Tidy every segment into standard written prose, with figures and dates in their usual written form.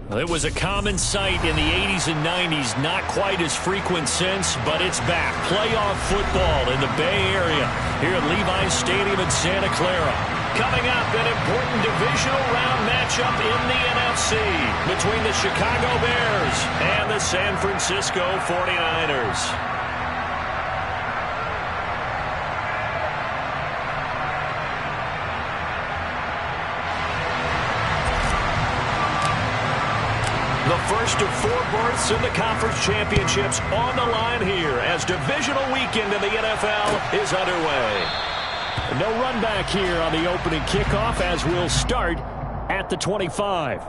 Well, it was a common sight in the 80s and 90s, not quite as frequent since, but it's back. Playoff football in the Bay Area here at Levi's Stadium in Santa Clara. Coming up, an important divisional round matchup in the NFC between the Chicago Bears and the San Francisco 49ers. The first of 4 berths in the conference championships on the line here as divisional weekend in the NFL is underway. No run back here on the opening kickoff as we'll start at the 25.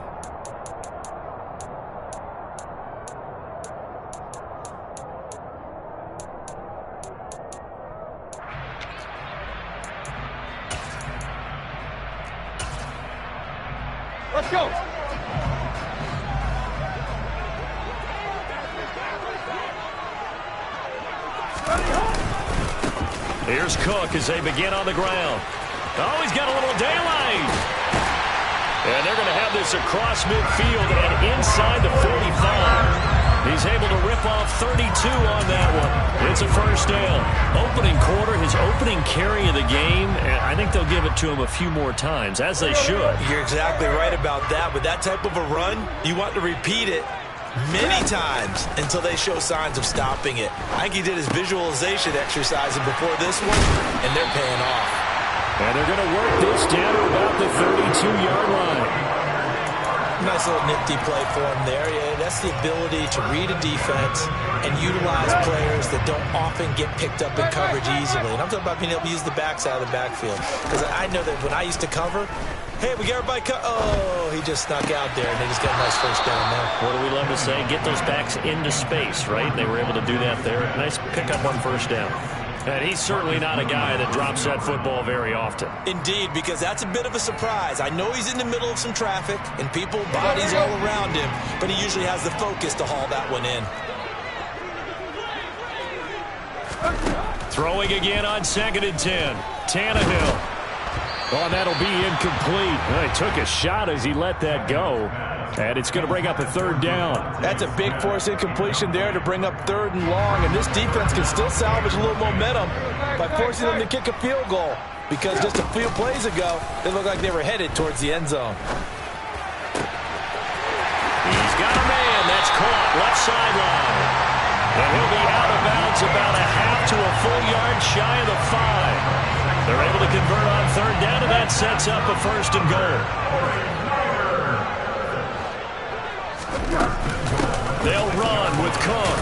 Let's go. Here's Cook as they begin on the ground. Oh, he's got a little daylight. And they're going to have this across midfield and inside the 45. He's able to rip off 32 on that one. It's a first down. Opening quarter, his opening carry of the game, and I think they'll give it to him a few more times, as they should. You're exactly right about that. With that type of a run, you want to repeat it many times until they show signs of stopping it. I think he did his visualization exercising before this one, and they're paying off. And they're going to work this down to about the 32-yard line. Nice little nifty play for him there. Yeah, that's the ability to read a defense and utilize players that don't often get picked up in coverage easily. And I'm talking about being able to use the backside of the backfield. Because I know that when I used to cover, hey, we got everybody cut. Oh, he just snuck out there, and they just got a nice first down there. What do we love to say? Get those backs into space, right? They were able to do that there. Nice pickup on first down. And he's certainly not a guy that drops that football very often. Indeed, because that's a bit of a surprise. I know he's in the middle of some traffic and people, bodies all around him, but he usually has the focus to haul that one in. Throwing again on 2nd and 10. Tannehill. Oh, that'll be incomplete. Well, he took a shot as he let that go. And it's going to bring up a 3rd down. That's a big force incompletion there to bring up 3rd and long. And this defense can still salvage a little momentum by forcing them to kick a field goal. Because just a few plays ago, they looked like they were headed towards the end zone. He's got a man. That's caught left sideline. And he'll be out of bounds about a half to a full yard shy of the 5. They're able to convert on 3rd down, and that sets up a 1st and goal. They'll run with Cook.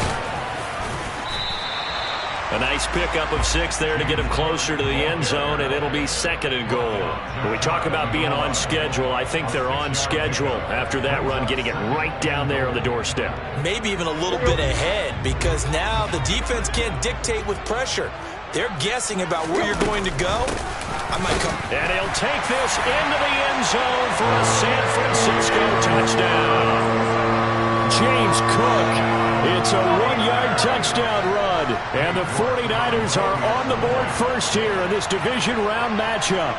A nice pickup of 6 there to get him closer to the end zone, and it'll be 2nd and goal. When we talk about being on schedule, I think they're on schedule after that run, getting it right down there on the doorstep. Maybe even a little bit ahead, because now the defense can't dictate with pressure. They're guessing about where you're going to go. I might come. And he'll take this into the end zone for a San Francisco touchdown. James Cook. It's a 1-yard touchdown run. And the 49ers are on the board first here in this division round matchup.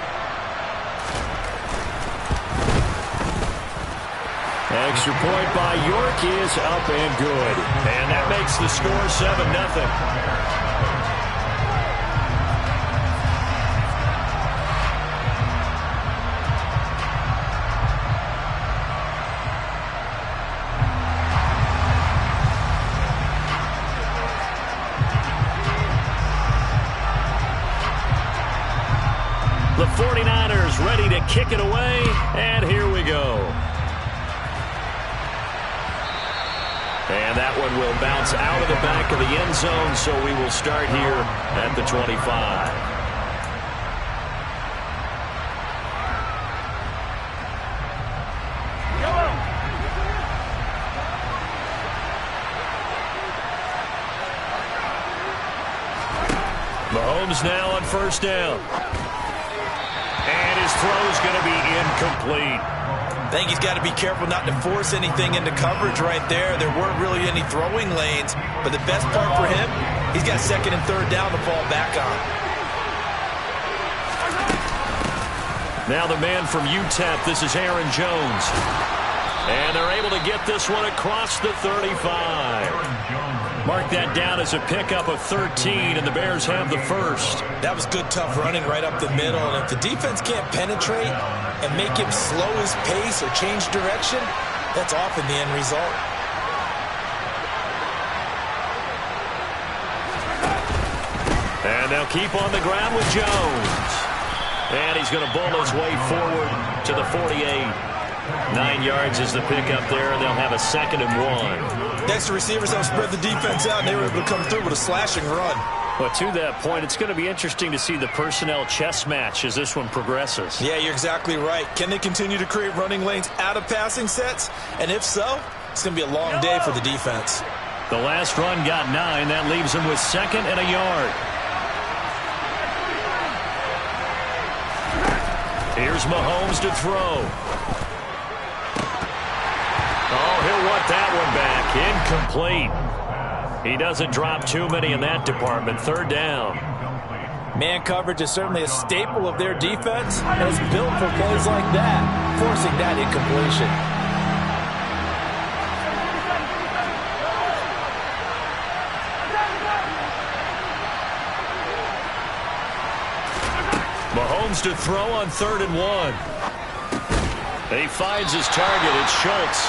Extra point by York is up and good. And that makes the score 7-0. The 49ers ready to kick it away, and here we go. And that one will bounce out of the back of the end zone, so we will start here at the 25. Mahomes now on 1st down. And his throw's going to be incomplete. I think he's got to be careful not to force anything into coverage right there. There weren't really any throwing lanes, but the best part for him, he's got 2nd and 3rd down to fall back on. Now the man from UTEP, this is Aaron Jones. And they're able to get this one across the 35. Mark that down as a pickup of 13, and the Bears have the first. That was good, tough running right up the middle. And if the defense can't penetrate and make him slow his pace or change direction, that's often the end result. And they'll keep on the ground with Jones. And he's going to bull his way forward to the 48. 9 yards is the pickup there, and they'll have a 2nd and 1. Next, the receivers have spread the defense out, and they were able to come through with a slashing run. But to that point, it's going to be interesting to see the personnel chess match as this one progresses. Yeah, you're exactly right. Can they continue to create running lanes out of passing sets? And if so, it's going to be a long day for the defense. The last run got 9. That leaves them with 2nd and a yard. Here's Mahomes to throw. Oh, he'll want that one back. Incomplete. He doesn't drop too many in that department. 3rd down. Man coverage is certainly a staple of their defense, and it's built for plays like that, forcing that incompletion. Mahomes to throw on 3rd and 1. He finds his target. It's Schultz.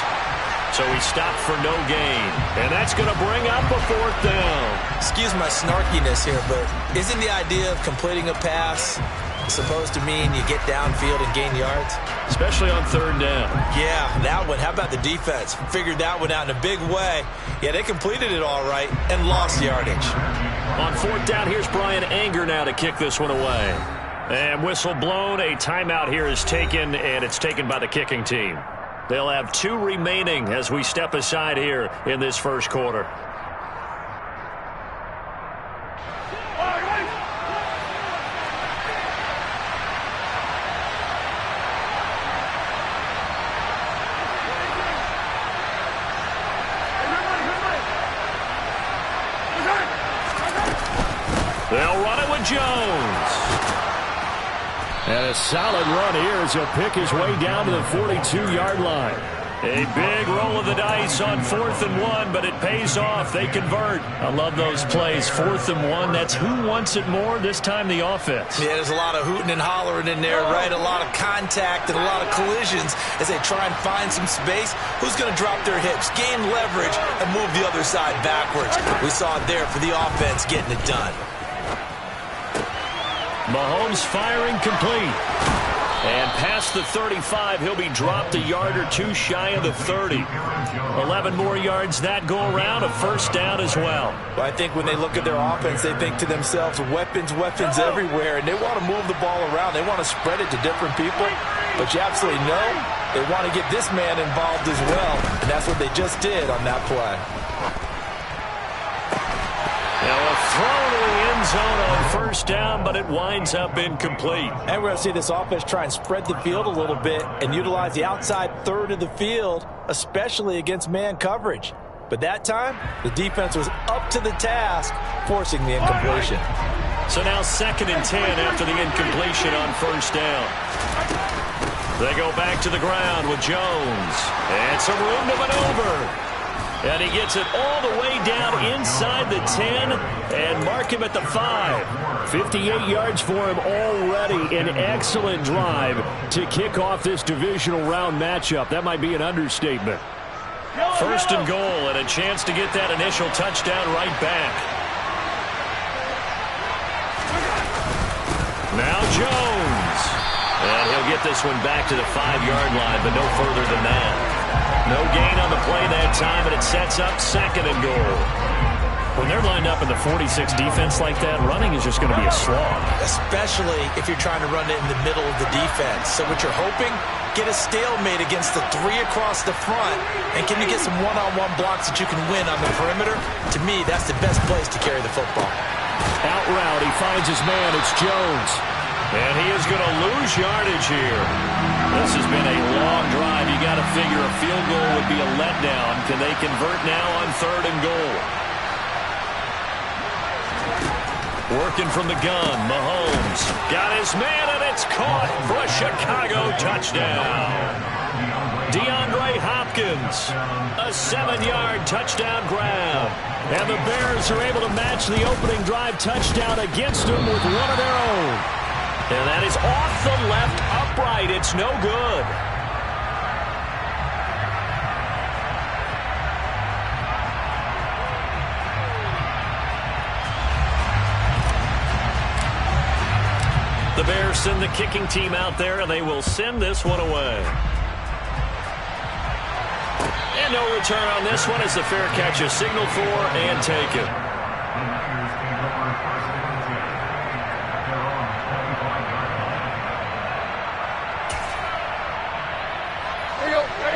So he stopped for no gain. And that's going to bring up a 4th down. Excuse my snarkiness here, but isn't the idea of completing a pass supposed to mean you get downfield and gain yards? Especially on 3rd down. Yeah, that one. How about the defense? Figured that one out in a big way. Yeah, they completed it all right and lost yardage. On 4th down, here's Brian Anger now to kick this one away. And whistle blown. A timeout here is taken, and it's taken by the kicking team. They'll have 2 remaining as we step aside here in this first quarter. They'll run it with Jones. And a solid run here as he'll pick his way down to the 42-yard line. A big roll of the dice on 4th and 1, but it pays off. They convert. I love those plays. 4th and 1, that's who wants it more, this time the offense. Yeah, there's a lot of hooting and hollering in there, right? A lot of contact and a lot of collisions as they try and find some space. Who's going to drop their hips, gain leverage, and move the other side backwards? We saw it there for the offense getting it done. Mahomes firing complete. And past the 35, he'll be dropped a yard or 2 shy of the 30. 11 more yards that go around, a 1st down as well. Well, I think when they look at their offense, they think to themselves, weapons everywhere, and they want to move the ball around. They want to spread it to different people, but you absolutely know they want to get this man involved as well, and that's what they just did on that play. Now a throw to the end zone on 1st down, but it winds up incomplete. And we're going to see this offense try and spread the field a little bit and utilize the outside 3rd of the field, especially against man coverage. But that time, the defense was up to the task, forcing the incompletion. So now 2nd and 10 after the incompletion on 1st down. They go back to the ground with Jones. And some room to maneuver. And he gets it all the way down inside the 10 and mark him at the 5. 58 yards for him already. An excellent drive to kick off this divisional round matchup. That might be an understatement. 1st and goal and a chance to get that initial touchdown right back. Now Jones. And he'll get this one back to the 5-yard line, but no further than that. No gain on the play that time, and it sets up 2nd and goal. When they're lined up in the 46 defense like that, running is just going to be a slog. Especially if you're trying to run it in the middle of the defense. So what you're hoping, get a stalemate against the 3 across the front, and can you get some one-on-one blocks that you can win on the perimeter? To me, that's the best place to carry the football. Out route, he finds his man. It's Jones. And he is going to lose yardage here. This has been a long drive. You got to figure a field goal would be a letdown. Can they convert now on 3rd and goal? Working from the gun, Mahomes got his man, and it's caught for a Chicago touchdown. DeAndre Hopkins Haskins. A 7-yard touchdown grab. And the Bears are able to match the opening drive touchdown against them with one of their own. And that is off the left upright. It's no good. The Bears send the kicking team out there, and they will send this one away. And no return on this one as the fair catch is signaled for and taken.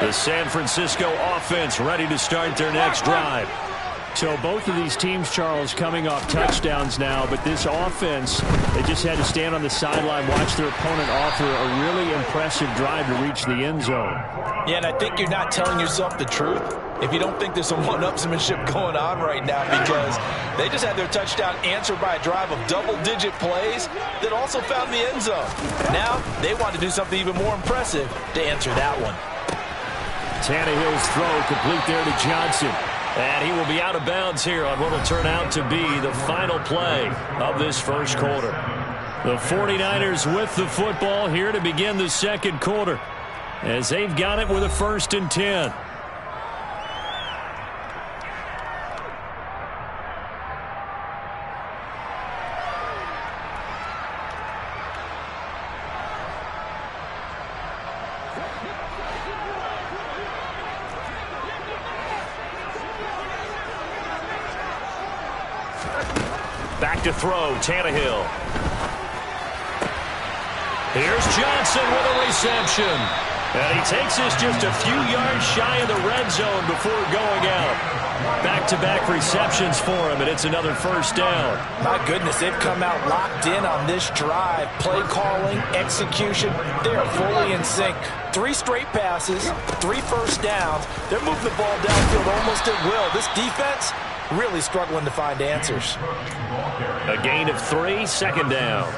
The San Francisco offense ready to start their next drive. So both of these teams, Charles, coming off touchdowns now, but this offense, they just had to stand on the sideline, watch their opponent offer a really impressive drive to reach the end zone. Yeah, and I think you're not telling yourself the truth if you don't think there's some one-upsmanship going on right now, because they just had their touchdown answered by a drive of double-digit plays that also found the end zone. Now they want to do something even more impressive to answer that one. Tannehill's throw complete there to Johnson. And he will be out of bounds here on what will turn out to be the final play of this first quarter. The 49ers with the football here to begin the second quarter, as they've got it with a 1st and 10. Back to throw, Tannehill. Here's Johnson with a reception. And he takes this just a few yards shy of the red zone before going out. Back-to-back receptions for him, and it's another 1st down. My goodness, they've come out locked in on this drive. Play calling, execution, they are fully in sync. 3 straight passes, 3 first downs. They're moving the ball downfield almost at will. This defense really struggling to find answers. A gain of 3, 2nd down.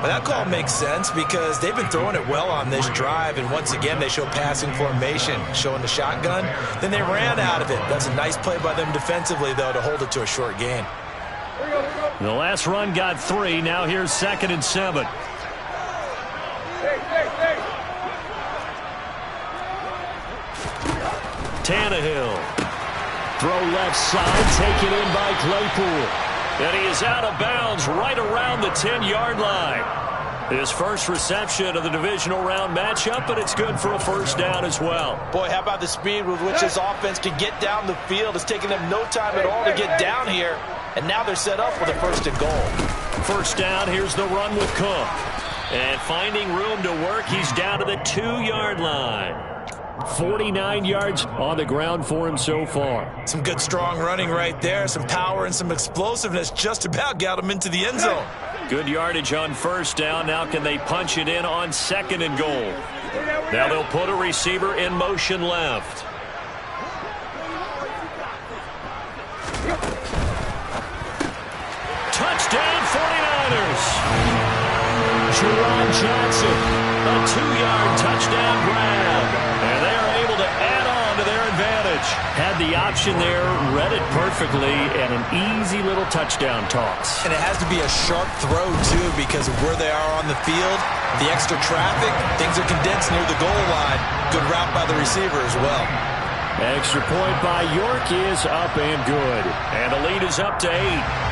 Well, that call makes sense because they've been throwing it well on this drive, and once again they show passing formation, showing the shotgun. Then they ran out of it. That's a nice play by them defensively, though, to hold it to a short gain. The last run got 3. Now here's 2nd and 7. Tannehill. Throw left side, taken in by Claypool. And he is out of bounds right around the 10-yard line. His first reception of the divisional round matchup, but it's good for a 1st down as well. Boy, how about the speed with which this offense can get down the field? It's taken them no time at all to get down here. And now they're set up with a 1st and goal. 1st down, here's the run with Cook. And finding room to work, he's down to the 2-yard line. 49 yards on the ground for him so far. Some good strong running right there. Some power and some explosiveness just about got him into the end zone. Good yardage on 1st down. Now can they punch it in on 2nd and goal? Now they'll put a receiver in motion left. Touchdown 49ers. Jerron Johnson, a 2-yard touchdown grab. And they are able to add on to their advantage. Had the option there, read it perfectly, and an easy little touchdown toss. And it has to be a sharp throw, too, because of where they are on the field. The extra traffic, things are condensed near the goal line. Good route by the receiver as well. Extra point by York is up and good. And the lead is up to 8.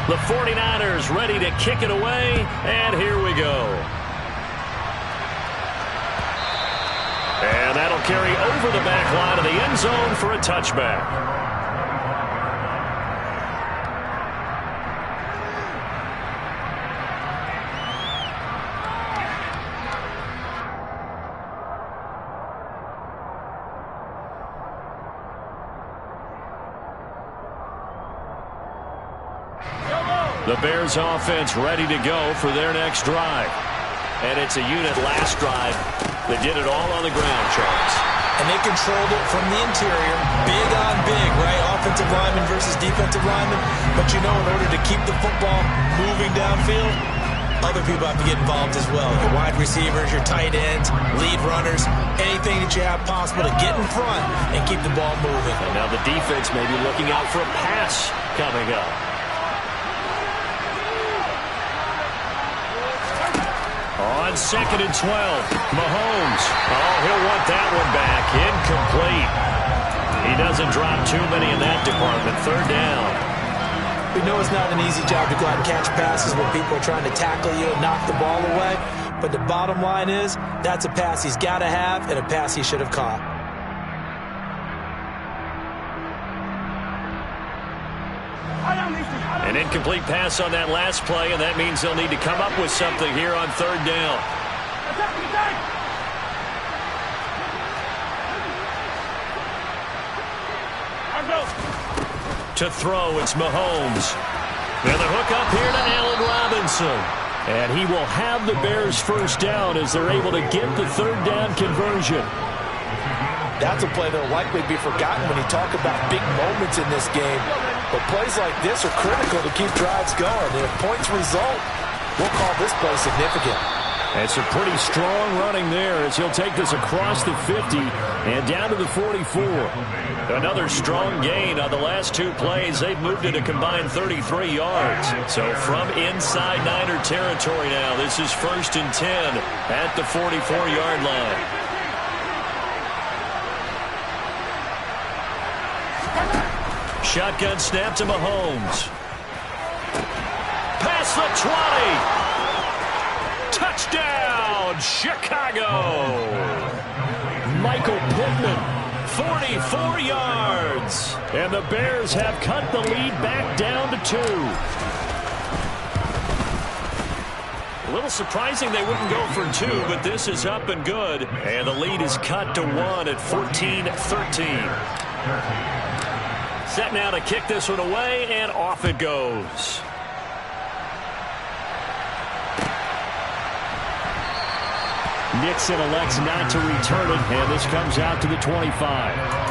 The 49ers ready to kick it away, and here we go. And that'll carry over the back line of the end zone for a touchback. The Bears offense ready to go for their next drive. And it's a unit last drive that did it all on the ground, Charles. and they controlled it from the interior, big on big, right? Offensive lineman versus defensive lineman. But you know, in order to keep the football moving downfield, other people have to get involved as well. Your wide receivers, your tight ends, lead runners, anything that you have possible to get in front and keep the ball moving. And now the defense may be looking out for a pass coming up. On 2nd and 12, Mahomes. Oh, he'll want that one back. Incomplete. He doesn't drop too many in that department. 3rd down. We know it's not an easy job to go out and catch passes when people are trying to tackle you and knock the ball away. But the bottom line is, that's a pass he's got to have and a pass he should have caught. An incomplete pass on that last play, and that means they'll need to come up with something here on 3rd down. To throw, it's Mahomes. And the hook up here to Allen Robinson. And he will have the Bears' 1st down as they're able to get the 3rd down conversion. That's a play that will likely be forgotten when you talk about big moments in this game. But plays like this are critical to keep drives going. And if points result, we'll call this play significant. It's a pretty strong running there as he'll take this across the 50 and down to the 44. Another strong gain on the last 2 plays. They've moved it a combined 33 yards. So from inside Niner territory now, this is 1st and 10 at the 44-yard line. Shotgun snap to Mahomes. Past the 20. Touchdown, Chicago. Michael Pittman, 44 yards. and the Bears have cut the lead back down to 2. A little surprising they wouldn't go for 2, but this is up and good. And the lead is cut to 1 at 14-13. Set now to kick this one away, and off it goes. Nixon elects not to return it, and this comes out to the 25.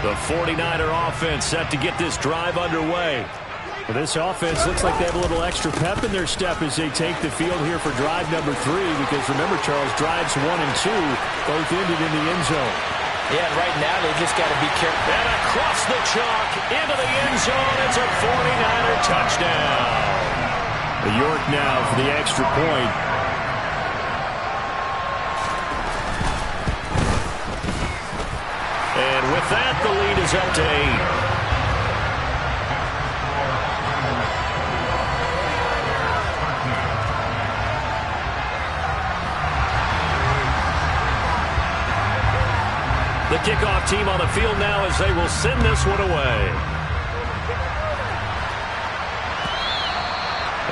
The 49er offense set to get this drive underway. Well, this offense looks like they have a little extra pep in their step as they take the field here for drive number 3, because remember, Charles, drives 1 and 2 both ended in the end zone. Yeah, and right now they just got to be careful. And across the chalk into the end zone. It's a 49er touchdown. The York now for the extra point. And with that, the lead is up to 8. The kickoff team on the field now as they will send this one away.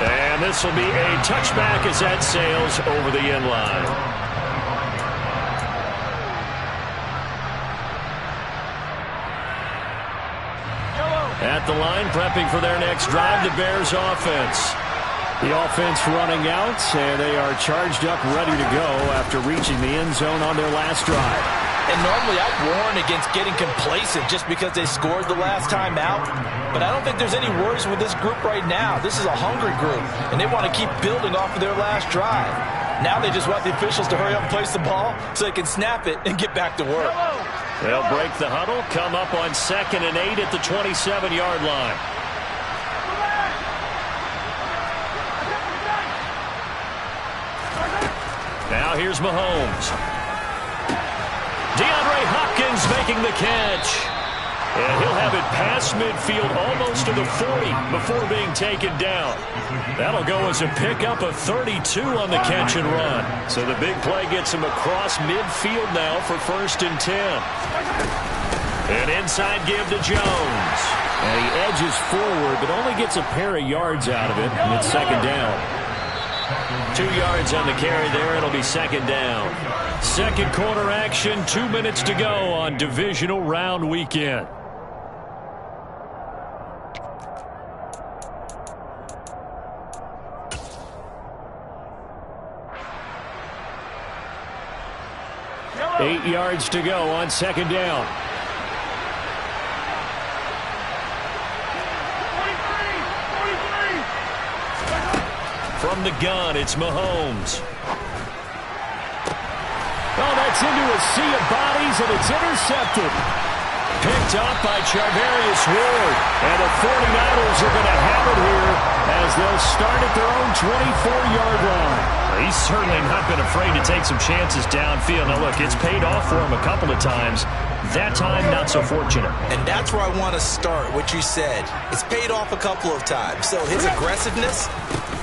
And this will be a touchback as that sails over the end line. At the line, prepping for their next drive, the Bears offense. The offense running out, and they are charged up, ready to go after reaching the end zone on their last drive. And normally I'd warn against getting complacent just because they scored the last time out. But I don't think there's any worries with this group right now. This is a hungry group, and they want to keep building off of their last drive. Now they just want the officials to hurry up and place the ball so they can snap it and get back to work. They'll break the huddle, come up on 2nd and 8 at the 27-yard line. Now here's Mahomes. DeAndre Hopkins making the catch. And he'll have it past midfield almost to the 40 before being taken down. That'll go as a pickup of 32 on the catch and run. So the big play gets him across midfield now for 1st and 10. An inside give to Jones. And he edges forward, but only gets a pair of yards out of it, and it's 2nd down. 2 yards on the carry there. It'll be 2nd down. Second quarter action, 2 minutes to go on divisional round weekend. 8 yards to go on second down. From the gun, it's Mahomes. Oh, that's into a sea of bodies, and it's intercepted. Picked up by Charvarius Ward. And the 49ers are going to have it here as they'll start at their own 24-yard line. He's certainly not been afraid to take some chances downfield. Now, look, it's paid off for him a couple of times. That time, not so fortunate. And that's where I want to start, what you said. It's paid off a couple of times. So his aggressiveness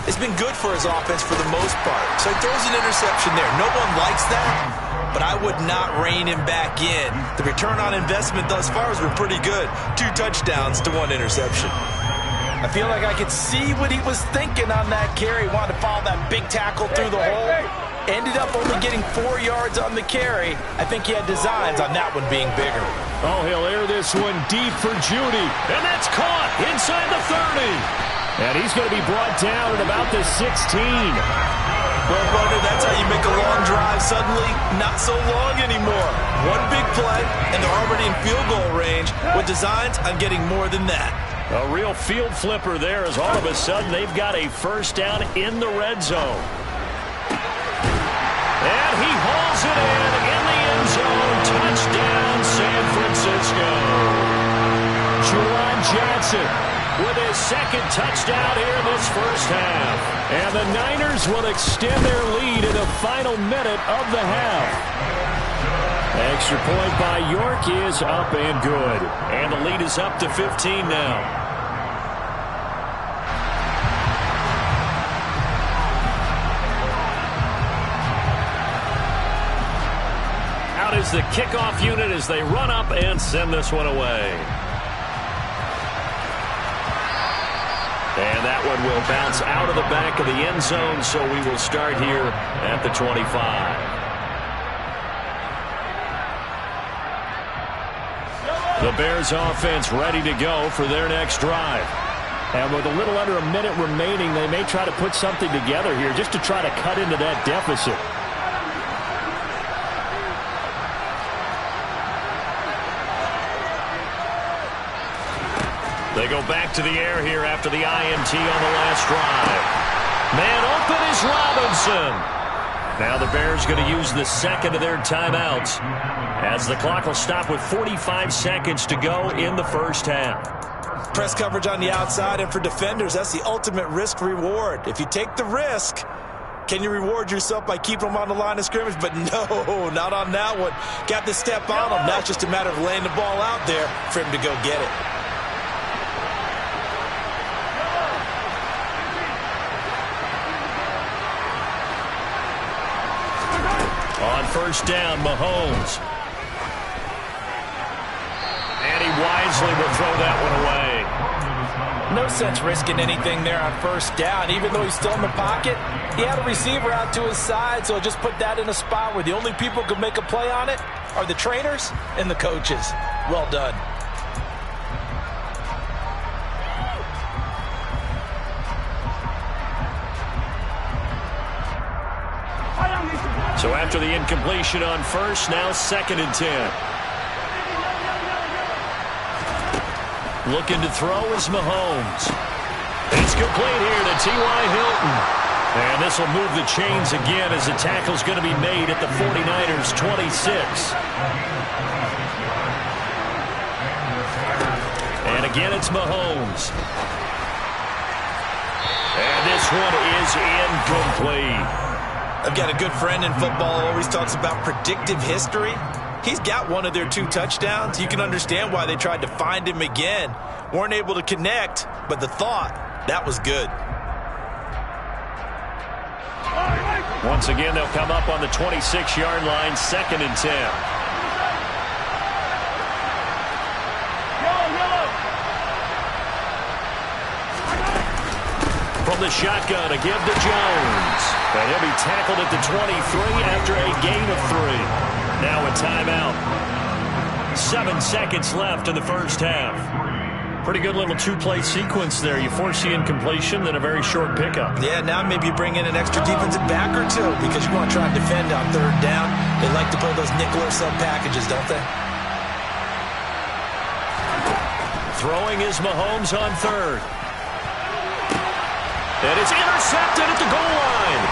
has been good for his offense for the most part. So he throws an interception there. No one likes that. But I would not rein him back in. The return on investment thus far has been pretty good. 2 touchdowns to 1 interception. I feel like I could see what he was thinking on that carry. Wanted to follow that big tackle through the hole. Ended up only getting 4 yards on the carry. I think he had designs on that one being bigger. Oh, he'll air this one deep for Judy. And that's caught inside the 30. And he's going to be brought down at about the 16. Well, Bowman, that's how you make a long drive suddenly not so long anymore. One big play, and they're already in field goal range with designs on getting more than that. A real field flipper there as all of a sudden they've got a first down in the red zone. And he hauls it in the end zone. Touchdown, San Francisco. Juwan Johnson with his second touchdown here in this first half. And the Niners will extend their lead in the final minute of the half. Extra point by York is up and good. And the lead is up to 15 now. Out is the kickoff unit as they run up and send this one away. And that one will bounce out of the back of the end zone, so we will start here at the 25. The Bears offense ready to go for their next drive. And with a little under a minute remaining, they may try to put something together here just to try to cut into that deficit. They go back to the air here after the INT on the last drive. Man open is Robinson. Now the Bears going to use the second of their timeouts as the clock will stop with 45 seconds to go in the first half. Press coverage on the outside, and for defenders, that's the ultimate risk-reward. If you take the risk, can you reward yourself by keeping them on the line of scrimmage? But no, not on that one. Got to step on them. Now it's just a matter of laying the ball out there for him to go get it. On first down, Mahomes. And he wisely will throw that one away. No sense risking anything there on first down. Even though he's still in the pocket, he had a receiver out to his side, so just put that in a spot where the only people who can make a play on it are the trainers and the coaches. Well done. So after the incompletion on first, now 2nd and 10. Looking to throw is Mahomes. It's complete here to T.Y. Hilton. And this will move the chains again as the tackle's going to be made at the 49ers' 26. And again, it's Mahomes. And this one is incomplete. I've got a good friend in football who always talks about predictive history. He's got one of their 2 touchdowns. You can understand why they tried to find him again. Weren't able to connect, but the thought, that was good. Once again, they'll come up on the 26-yard line, 2nd and 10. From the shotgun, a give to Jones. And he'll be tackled at the 23 after a gain of 3. Now a timeout. 7 seconds left in the first half. Pretty good little two-play sequence there. You force the incompletion, then a very short pickup. Yeah, now maybe you bring in an extra defensive back or two because you want to try and defend on third down. They like to play those nickel or sub packages, don't they? Throwing is Mahomes on third. And it's intercepted at the goal line.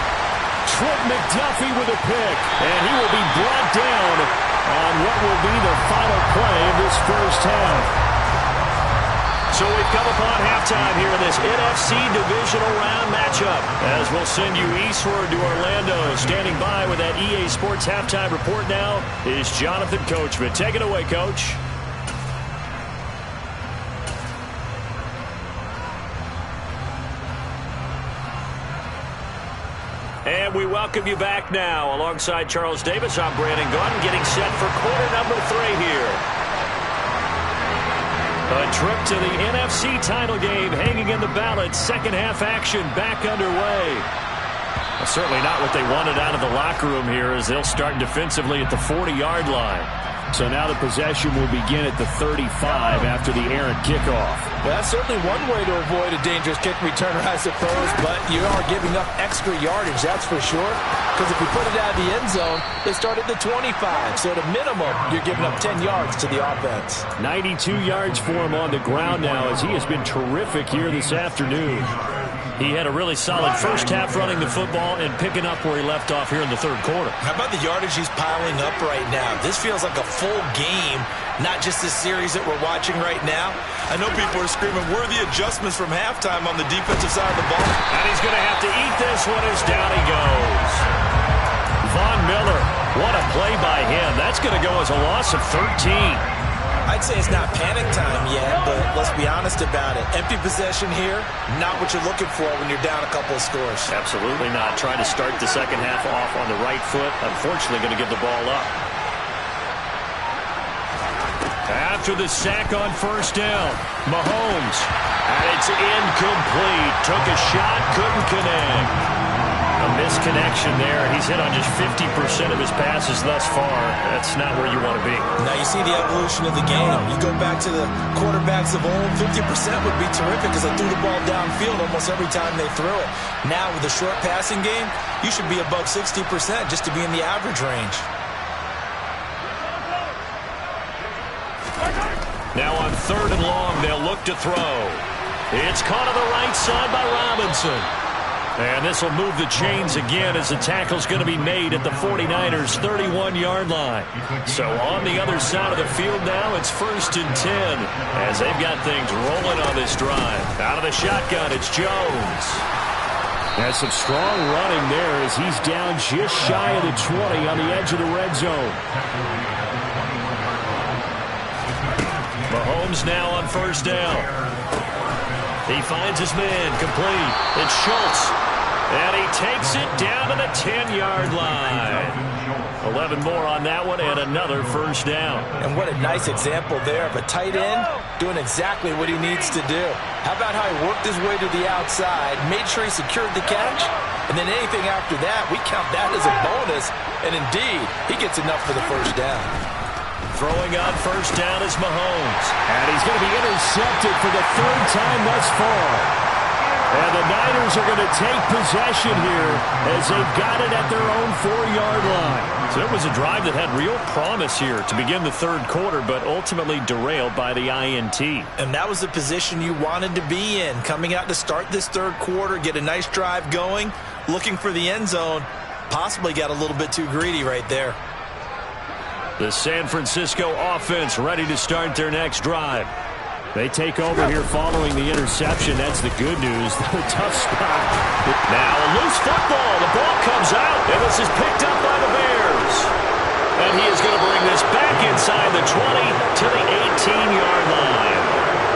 Trent McDuffie with a pick, and he will be brought down on what will be the final play of this first half. So we've come upon halftime here in this NFC Divisional Round matchup. As we'll send you eastward to Orlando. Standing by with that EA Sports Halftime Report now is Jonathan Coachman. Take it away, Coach. And we welcome you back now. Alongside Charles Davis, I'm Brandon Gaudin, getting set for quarter number 3 here. A trip to the NFC title game hanging in the balance. Second half action back underway. Well, certainly not what they wanted out of the locker room here as they'll start defensively at the 40-yard line. So now the possession will begin at the 35 after the errant kickoff. Well, that's certainly one way to avoid a dangerous kick returner, I suppose, but you are giving up extra yardage, that's for sure. Because if you put it out of the end zone, they start at the 25. So at a minimum, you're giving up 10 yards to the offense. 92 yards for him on the ground now as he has been terrific here this afternoon. He had a really solid first half running the football and picking up where he left off here in the third quarter. How about the yardage he's piling up right now? This feels like a full game, not just this series that we're watching right now. I know people are screaming worthy adjustments from halftime on the defensive side of the ball. And he's going to have to eat this one as down he goes. Von Miller, what a play by him. That's going to go as a loss of 13. I'd say it's not panic time yet, but let's be honest about it. Empty possession here, not what you're looking for when you're down a couple of scores. Absolutely not. Trying to start the second half off on the right foot. Unfortunately, going to give the ball up. After the sack on first down, Mahomes. And it's incomplete. Took a shot, couldn't connect. A misconnection there. He's hit on just 50% of his passes thus far. That's not where you want to be. Now you see the evolution of the game. You go back to the quarterbacks of old, 50% would be terrific because they threw the ball downfield almost every time they threw it. Now with the short passing game, you should be above 60% just to be in the average range. Now on third and long, they'll look to throw. It's caught on the right side by Robinson. And this will move the chains again as the tackle's going to be made at the 49ers' 31-yard line. So on the other side of the field now, it's 1st and 10 as they've got things rolling on this drive. Out of the shotgun, it's Jones. That's some strong running there as he's down just shy of the 20 on the edge of the red zone. Mahomes now on first down. He finds his man, complete. It's Schultz. And he takes it down to the 10-yard line. 11 more on that one and another first down. And what a nice example there of a tight end doing exactly what he needs to do. How about how he worked his way to the outside, made sure he secured the catch, and then anything after that, we count that as a bonus. And indeed, he gets enough for the first down. Throwing on first down is Mahomes. And he's going to be intercepted for the third time thus far. And the Niners are going to take possession here as they've got it at their own 4-yard line. So it was a drive that had real promise here to begin the third quarter, but ultimately derailed by the INT. And that was the position you wanted to be in. Coming out to start this third quarter, get a nice drive going, looking for the end zone. Possibly got a little bit too greedy right there. The San Francisco offense ready to start their next drive. They take over here following the interception. That's the good news. The tough spot. Now a loose football. The ball comes out, and this is picked up by the Bears. And he is going to bring this back inside the 20 to the 18-yard line.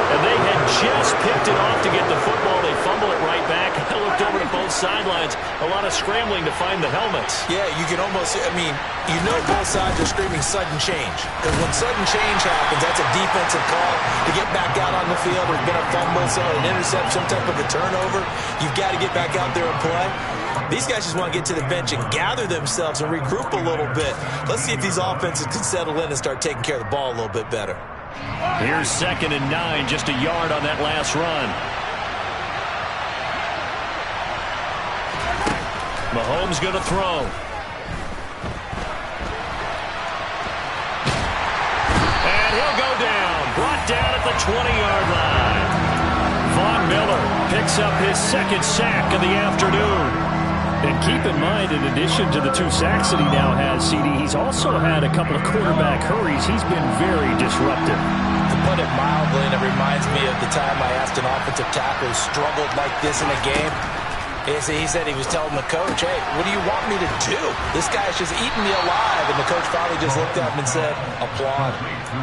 And they had just picked it off to get the football. They fumble it right back. I looked over to both sidelines. A lot of scrambling to find the helmets. Yeah, you can almost, you know both sides are screaming sudden change. Because when sudden change happens, that's a defensive call to get back out on the field. There's been a fumble, so an interception, some type of a turnover. You've got to get back out there and play. These guys just want to get to the bench and gather themselves and regroup a little bit. Let's see if these offenses can settle in and start taking care of the ball a little bit better. Here's 2nd and 9, just a yard on that last run. Mahomes going to throw. And he'll go down. Brought down at the 20-yard line. Von Miller picks up his 2nd sack of the afternoon. And keep in mind, in addition to the 2 sacks that he now has, CD, he's also had a couple of quarterback hurries. He's been very disruptive. To put it mildly, and it reminds me of the time I asked an offensive tackle who struggled like this in a game. He said he was telling the coach, hey, what do you want me to do? This guy's just eating me alive. And the coach finally just looked at him and said, applaud.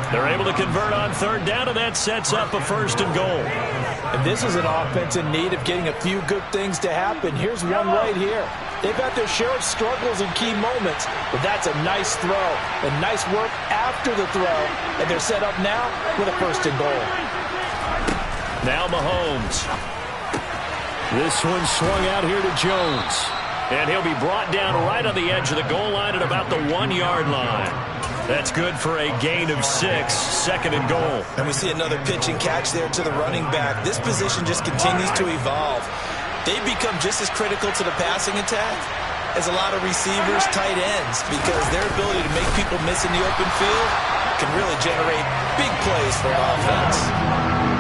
They're able to convert on 3rd down, and that sets up a 1st and goal. And this is an offense in need of getting a few good things to happen. Here's one right here. They've had their share of struggles in key moments, but that's a nice throw and nice work after the throw. And they're set up now with a 1st and goal. Now Mahomes. This one swung out here to Jones. And he'll be brought down right on the edge of the goal line at about the 1-yard line. That's good for a gain of 6, 2nd and goal. And we see another pitch and catch there to the running back. This position just continues to evolve. They've become just as critical to the passing attack as a lot of receivers, tight ends, because their ability to make people miss in the open field can really generate big plays for offense.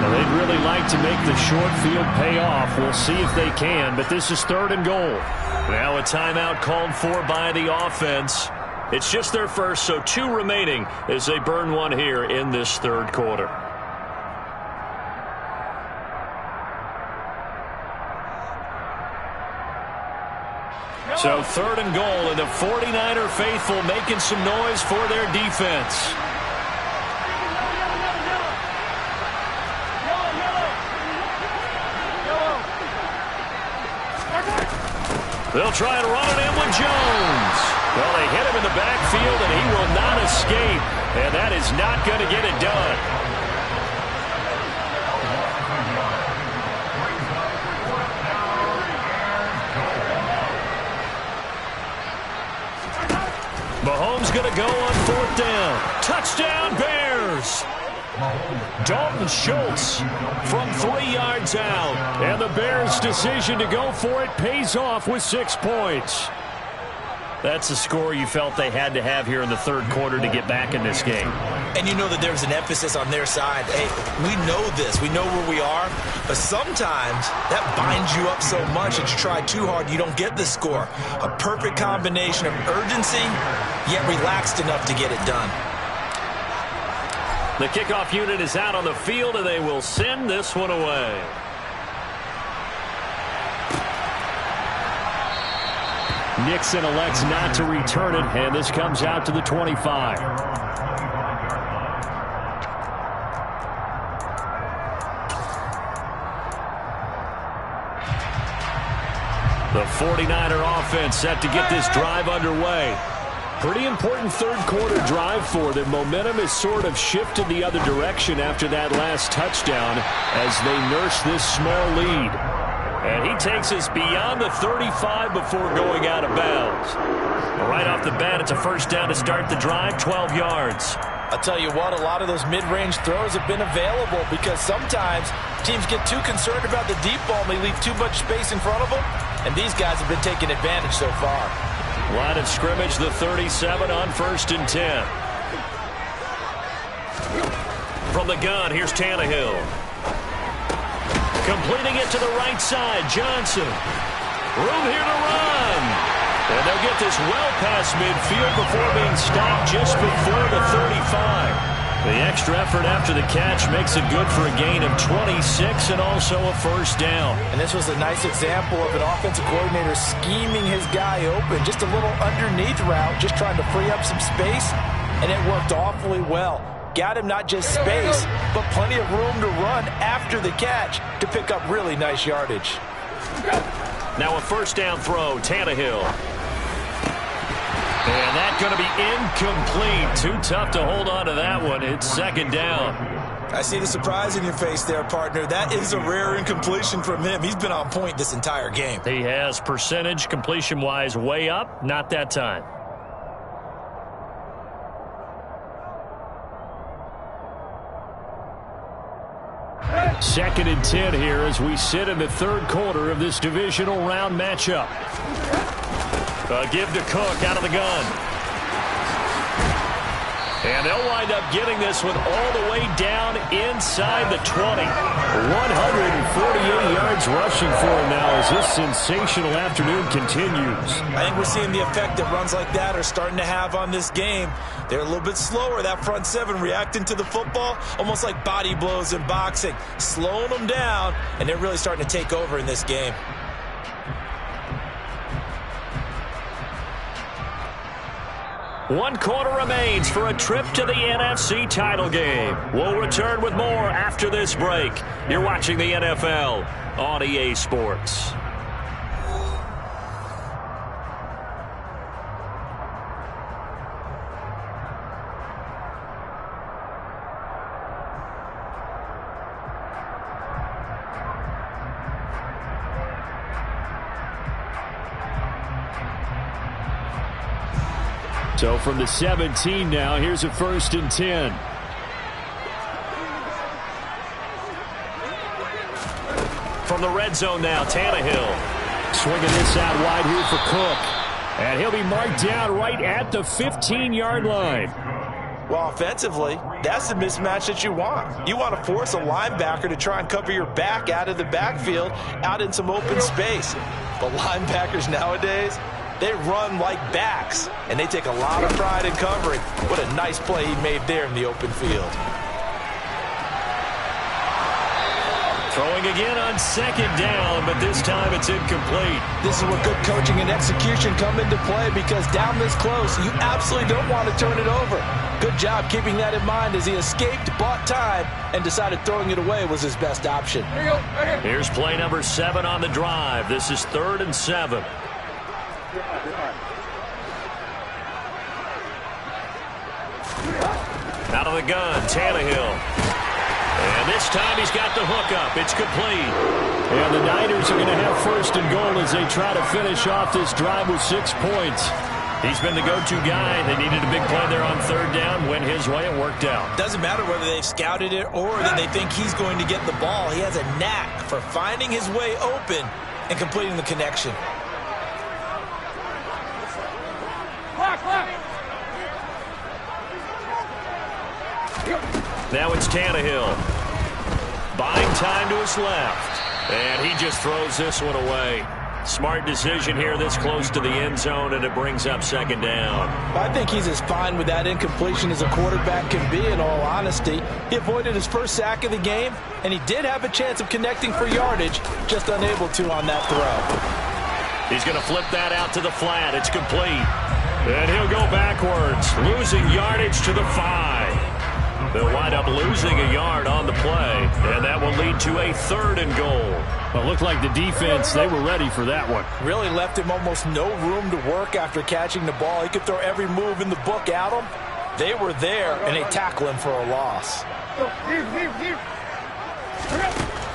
Well, they'd really like to make the short field pay off. We'll see if they can, but this is 3rd and goal. Now a timeout called for by the offense. It's just their first, so 2 remaining as they burn one here in this 3rd quarter. So 3rd and goal, and the 49er faithful making some noise for their defense. They'll try and run it in with Jones. Well, they hit him in the backfield, and he will not escape. And that is not going to get it done. Mahomes going to go on 4th down. Touchdown, Bears! Dalton Schultz from 3 yards out. And the Bears' decision to go for it pays off with 6 points. That's the score you felt they had to have here in the 3rd quarter to get back in this game. And you know that there's an emphasis on their side. Hey, we know this. We know where we are. But sometimes that binds you up so much that you try too hard, you don't get the score. A perfect combination of urgency, yet relaxed enough to get it done. The kickoff unit is out on the field, and they will send this one away. Nixon elects not to return it, and this comes out to the 25. The 49er offense set to get this drive underway. Pretty important 3rd quarter drive for them. Momentum has sort of shifted the other direction after that last touchdown as they nurse this small lead. And he takes us beyond the 35 before going out of bounds. Right off the bat, it's a 1st down to start the drive, 12 yards. I'll tell you what, a lot of those mid-range throws have been available because sometimes teams get too concerned about the deep ball and they leave too much space in front of them, and these guys have been taking advantage so far. Line of scrimmage, the 37 on 1st and 10. From the gun, here's Tannehill. Completing it to the right side, Johnson. Room here to run. And they'll get this well past midfield before being stopped just before the 35. The extra effort after the catch makes it good for a gain of 26 and also a 1st down. And this was a nice example of an offensive coordinator scheming his guy open. Just a little underneath route, just trying to free up some space, and it worked awfully well. Got him not just space, but plenty of room to run after the catch to pick up really nice yardage. Now a 1st down throw, Tannehill. And that's going to be incomplete. Too tough to hold on to that one. It's 2nd down. I see the surprise in your face there, partner. That is a rare incompletion from him. He's been on point this entire game. He has percentage completion-wise way up. Not that time. 2nd and 10 here as we sit in the third quarter of this divisional round matchup. Give to Cook out of the gun. And they'll wind up getting this one all the way down inside the 20. 148 yards rushing for him now as this sensational afternoon continues. I think we're seeing the effect that runs like that are starting to have on this game. They're a little bit slower, that front seven, reacting to the football, almost like body blows in boxing, slowing them down, and they're really starting to take over in this game. One quarter remains for a trip to the NFC title game. We'll return with more after this break. You're watching the NFL on EA Sports. So from the 17 now, here's a 1st and 10. From the red zone now, Tannehill. Swinging this out wide here for Cook. And he'll be marked down right at the 15-yard line. Well, offensively, that's the mismatch that you want. You want to force a linebacker to try and cover your back out of the backfield, out in some open space. But linebackers nowadays, they run like backs, and they take a lot of pride in covering. What a nice play he made there in the open field. Throwing again on 2nd down, but this time it's incomplete. This is where good coaching and execution come into play, because down this close, you absolutely don't want to turn it over. Good job keeping that in mind as he escaped, bought time, and decided throwing it away was his best option. Here's play number 7 on the drive. This is 3rd and 7. Out of the gun, Tannehill. And this time he's got the hook up. It's complete. And the Niners are going to have 1st and goal as they try to finish off this drive with 6 points. He's been the go-to guy. They needed a big play there on 3rd down. Went his way. It worked out. Doesn't matter whether they've scouted it or that they think he's going to get the ball. He has a knack for finding his way open and completing the connection. Now it's Tannehill. Buying time to his left. And he just throws this one away. Smart decision here this close to the end zone, and it brings up 2nd down. I think he's as fine with that incompletion as a quarterback can be, in all honesty. He avoided his first sack of the game, and he did have a chance of connecting for yardage, just unable to on that throw. He's going to flip that out to the flat. It's complete. And he'll go backwards, losing yardage to the 5. They'll wind up losing a yard on the play, and that will lead to a 3rd and goal. Well, it looked like the defense, they were ready for that one. Really left him almost no room to work after catching the ball. He could throw every move in the book at him. They were there, and they tackle him for a loss.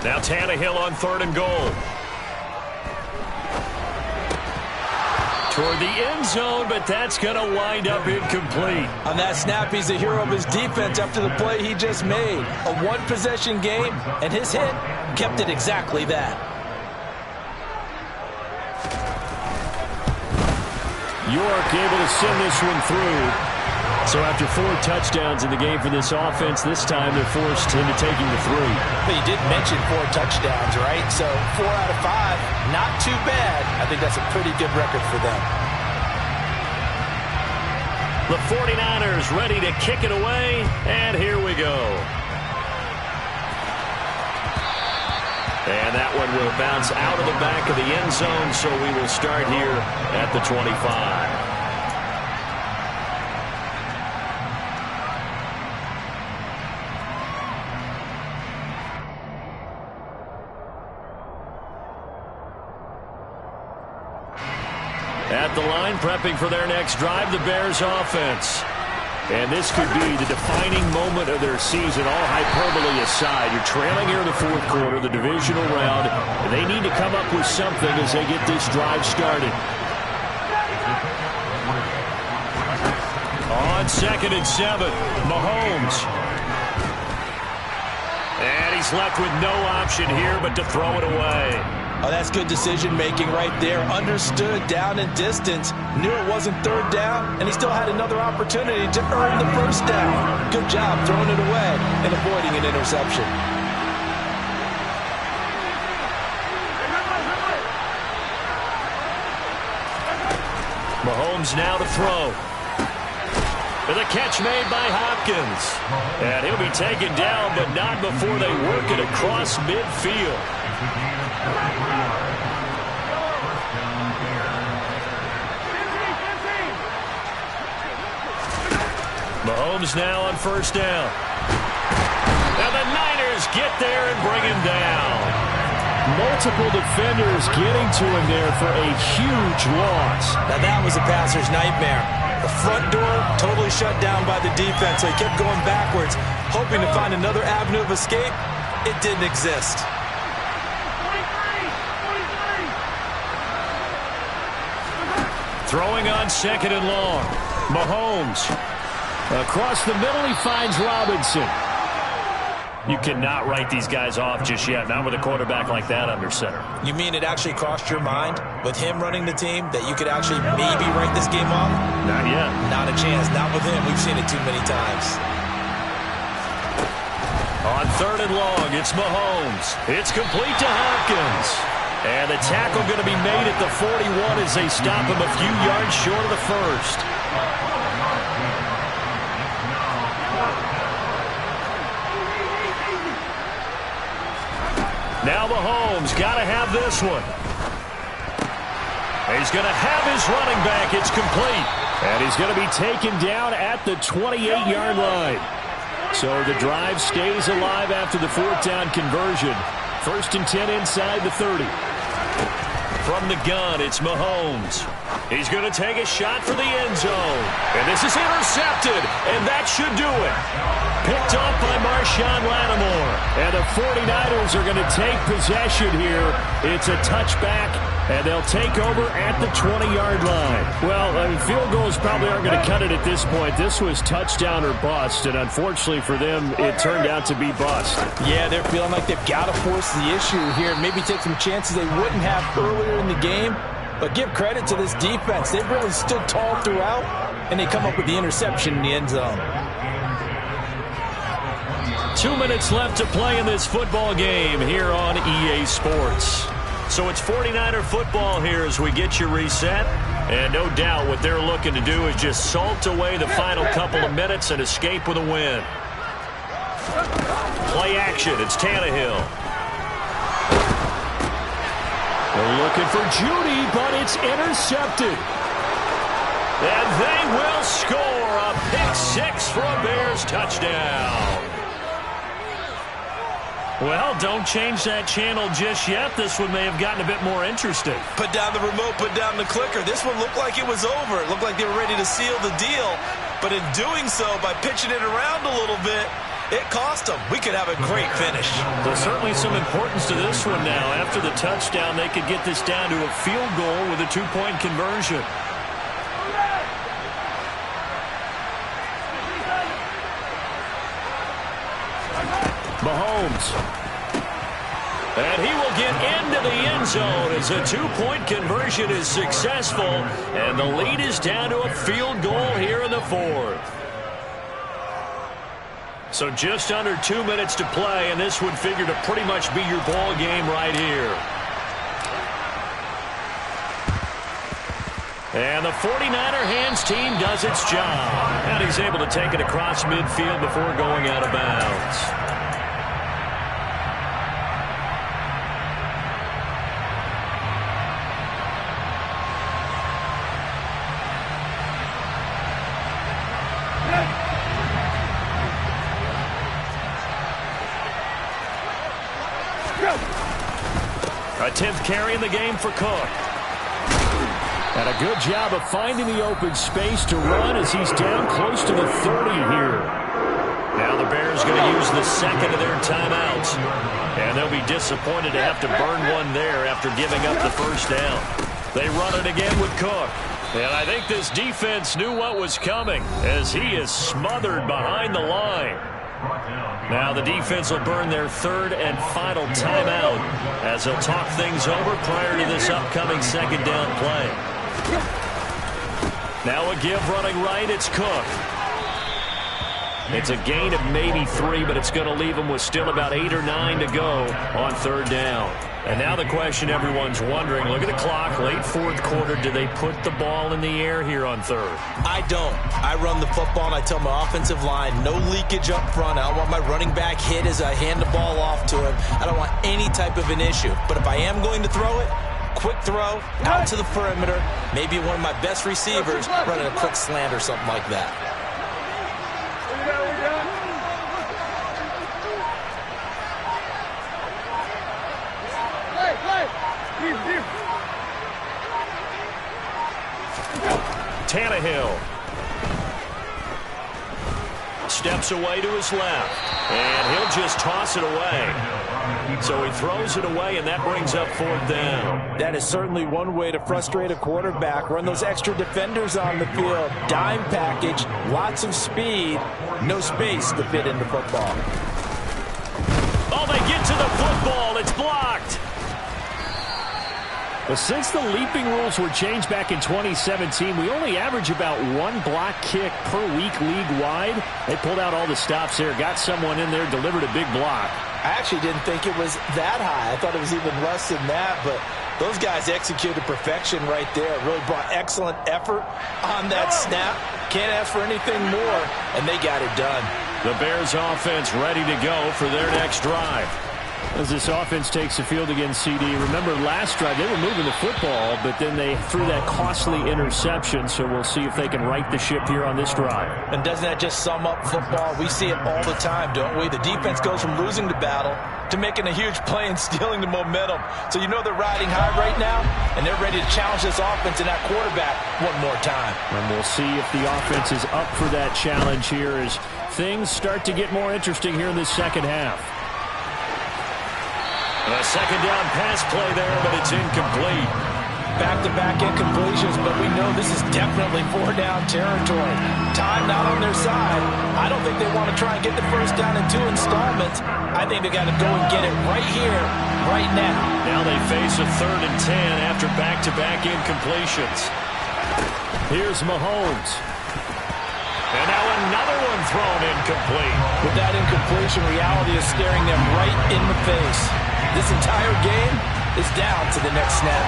Now Tannehill on 3rd and goal. Toward the end zone, but that's going to wind up incomplete. On that snap, he's the hero of his defense after the play he just made. A one-possession game, and his hit kept it exactly that. York able to send this one through. So after 4 touchdowns in the game for this offense, this time they're forced into taking the 3. But you did mention 4 touchdowns, right? So 4 out of 5, not too bad. I think that's a pretty good record for them. The 49ers ready to kick it away, and here we go. And that one will bounce out of the back of the end zone, so we will start here at the 25. At the line, prepping for their next drive, the Bears offense. And this could be the defining moment of their season, all hyperbole aside. You're trailing here in the 4th quarter, the divisional round, and they need to come up with something as they get this drive started. On 2nd and 7, Mahomes. And he's left with no option here but to throw it away. Oh, that's good decision-making right there. Understood down and distance. Knew it wasn't third down, and he still had another opportunity to earn the first down. Good job throwing it away and avoiding an interception. Mahomes now to throw. And the catch made by Hopkins. And he'll be taken down, but not before they work it across midfield. Mahomes now on first down. And the Niners get there and bring him down. Multiple defenders getting to him there for a huge loss. Now that was a passer's nightmare. The front door totally shut down by the defense, so he kept going backwards, hoping to find another avenue of escape. It didn't exist. Throwing on second and long. Mahomes. Across the middle, he finds Robinson. You cannot write these guys off just yet, not with a quarterback like that under center. You mean it actually crossed your mind with him running the team that you could actually maybe write this game off? Not yet. Not a chance. Not with him. We've seen it too many times. On third and long, it's Mahomes. It's complete to Hopkins. And the tackle going to be made at the 41 as they stop him a few yards short of the first. Now Mahomes got to have this one. He's going to have his running back. It's complete. And he's going to be taken down at the 28-yard line. So the drive stays alive after the fourth down conversion. First and 10 inside the 30. From the gun, it's Mahomes. He's going to take a shot for the end zone. And this is intercepted, and that should do it. Picked off by Marshawn Lattimore. And the 49ers are going to take possession here. It's a touchback, and they'll take over at the 20-yard line. Well, field goals probably aren't going to cut it at this point. This was touchdown or bust, and unfortunately for them, it turned out to be bust. Yeah, they're feeling like they've got to force the issue here. Maybe take some chances they wouldn't have earlier in the game. But give credit to this defense. They've really stood tall throughout, and they come up with the interception in the end zone. 2 minutes left to play in this football game here on EA Sports. So it's 49er football here as we get you reset. And no doubt what they're looking to do is just salt away the final couple of minutes and escape with a win. Play action. It's Tannehill. They're looking for Judy, but it's intercepted. And they will score a pick six for a Bears touchdown. Well, don't change that channel just yet. This one may have gotten a bit more interesting. Put down the remote, put down the clicker. This one looked like it was over. It looked like they were ready to seal the deal. But in doing so, by pitching it around a little bit, it cost them. We could have a great finish. There's certainly some importance to this one now. After the touchdown, they could get this down to a field goal with a two-point conversion. Mahomes. And he will get into the end zone as a two-point conversion is successful. And the lead is down to a field goal here in the fourth. So just under 2 minutes to play, and this would figure to pretty much be your ball game right here. And the 49er hands team does its job. And he's able to take it across midfield before going out of bounds. A 10th carry in the game for Cook. And a good job of finding the open space to run as he's down close to the 30 here. Now the Bears going to use the second of their timeouts. And they'll be disappointed to have to burn one there after giving up the first down. They run it again with Cook. And I think this defense knew what was coming as he is smothered behind the line. Now the defense will burn their third and final timeout as they'll talk things over prior to this upcoming second down play. Now a give running right, it's Cook. It's a gain of maybe 3, but it's going to leave them with still about 8 or 9 to go on third down. And now the question everyone's wondering, look at the clock, late fourth quarter, do they put the ball in the air here on third? I don't. I run the football and I tell my offensive line, no leakage up front. I don't want my running back hit as I hand the ball off to him. I don't want any type of an issue. But if I am going to throw it, quick throw, out to the perimeter, maybe one of my best receivers running a quick slant or something like that. Tannehill steps away to his left, and he'll just toss it away. So he throws it away, and that brings up fourth down. That is certainly one way to frustrate a quarterback. Run those extra defenders on the field. Dime package, lots of speed, no space to fit in the football. Oh, they get to the football. It's blocked. Well, since the leaping rules were changed back in 2017, we only average about 1 block kick per week league-wide. They pulled out all the stops there, got someone in there, delivered a big block. I actually didn't think it was that high. I thought it was even less than that, but those guys executed perfection right there. Really brought excellent effort on that snap. Can't ask for anything more, and they got it done. The Bears offense ready to go for their next drive. As this offense takes the field against CD, remember last drive they were moving the football, but then they threw that costly interception, so we'll see if they can right the ship here on this drive. And doesn't that just sum up football? We see it all the time, don't we? The defense goes from losing the battle to making a huge play and stealing the momentum. So you know they're riding high right now, and they're ready to challenge this offense and that quarterback one more time. And we'll see if the offense is up for that challenge here as things start to get more interesting here in this second half. A second down pass play there, but it's incomplete. Back-to-back incompletions, but we know this is definitely 4-down territory. Time not on their side. I don't think they want to try and get the first down in 2 installments. I think they got to go and get it right here, right now. Now they face a 3rd and 10 after back-to-back incompletions. Here's Mahomes. And now another one thrown incomplete. With that incompletion, reality is staring them right in the face. This entire game is down to the next snap.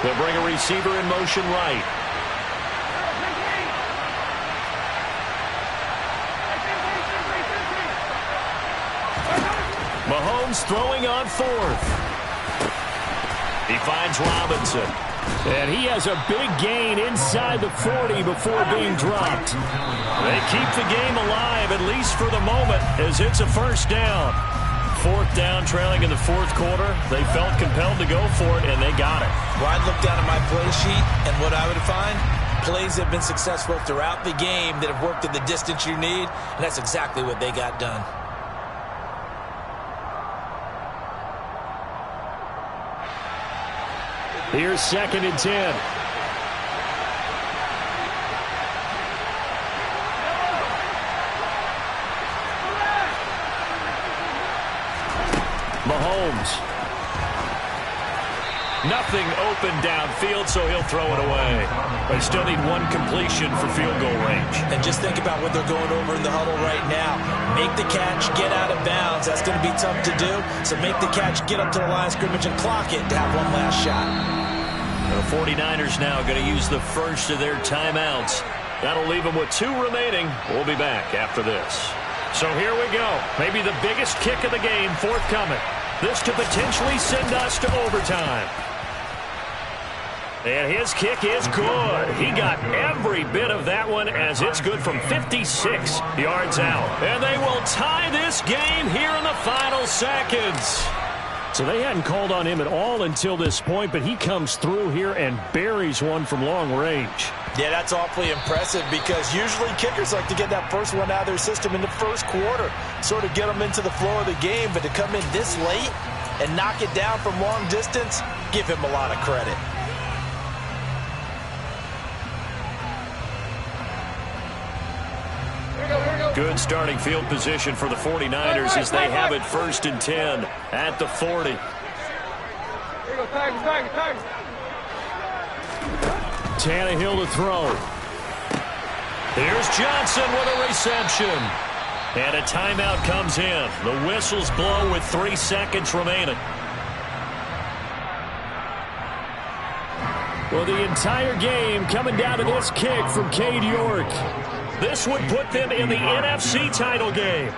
They'll bring a receiver in motion right. Mahomes throwing on 4th. He finds Robinson. And he has a big gain inside the 40 before being dropped. They keep the game alive, at least for the moment, as it's a first down. 4th down, trailing in the 4th quarter. They felt compelled to go for it, and they got it. Well, I'd look down at my play sheet, and what I would find, plays that have been successful throughout the game that have worked at the distance you need, and that's exactly what they got done. Here's 2nd and 10. Mahomes. Nothing open downfield, so he'll throw it away. They still need 1 completion for field goal range. And just think about what they're going over in the huddle right now. Make the catch, get out of bounds. That's going to be tough to do. So make the catch, get up to the line of scrimmage, and clock it to have one last shot. The 49ers now going to use the first of their timeouts. That'll leave them with 2 remaining. We'll be back after this. So here we go. Maybe the biggest kick of the game forthcoming. This to potentially send us to overtime. And his kick is good. He got every bit of that one as it's good from 56 yards out. And they will tie this game here in the final seconds. So they hadn't called on him at all until this point, but he comes through here and buries one from long range. Yeah, that's awfully impressive because usually kickers like to get that first one out of their system in the first quarter, sort of get them into the flow of the game, but to come in this late and knock it down from long distance, give him a lot of credit. Good starting field position for the 49ers as they have it 1st and 10 at the 40. Tannehill to throw. Here's Johnson with a reception. And a timeout comes in. The whistles blow with 3 seconds remaining. Well, the entire game coming down to this kick from Cade York. This would put them in the NFC title game.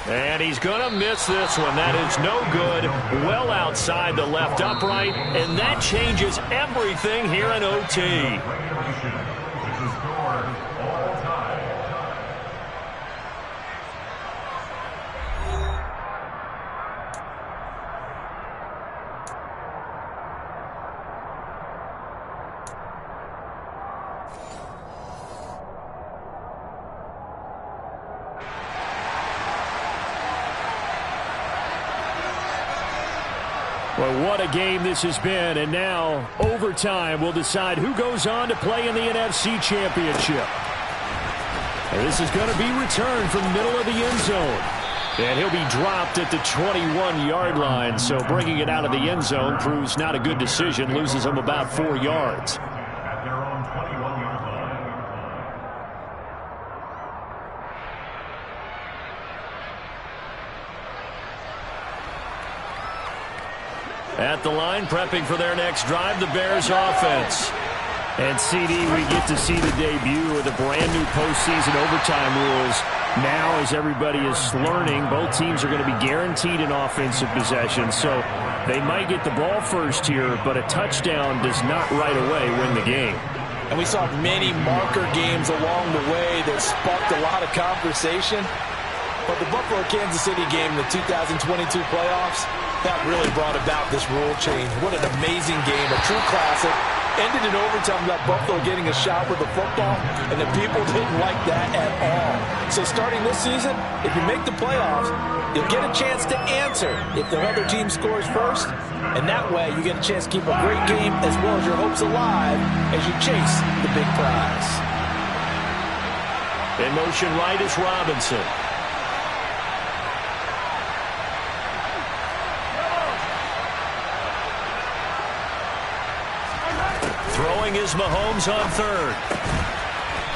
And he's going to miss this one. That is no good. Well outside the left upright. And that changes everything here in OT. Well, what a game this has been, and now overtime will decide who goes on to play in the NFC Championship. And this is going to be returned from the middle of the end zone. And he'll be dropped at the 21-yard line, so bringing it out of the end zone proves not a good decision, loses him about 4 yards. At the line, prepping for their next drive, the Bears offense. And CD, we get to see the debut of the brand new postseason overtime rules. Now, as everybody is learning, both teams are going to be guaranteed an offensive possession. So they might get the ball first here, but a touchdown does not right away win the game. And we saw many marker games along the way that sparked a lot of conversation. But the Buffalo-Kansas City game in the 2022 playoffs, that really brought about this rule change. What an amazing game, a true classic. Ended in overtime without Buffalo getting a shot with the football, and the people didn't like that at all. So starting this season, if you make the playoffs, you'll get a chance to answer if the other team scores first, and that way you get a chance to keep a great game as well as your hopes alive as you chase the big prize. In motion right is Robinson. Throwing is Mahomes on third.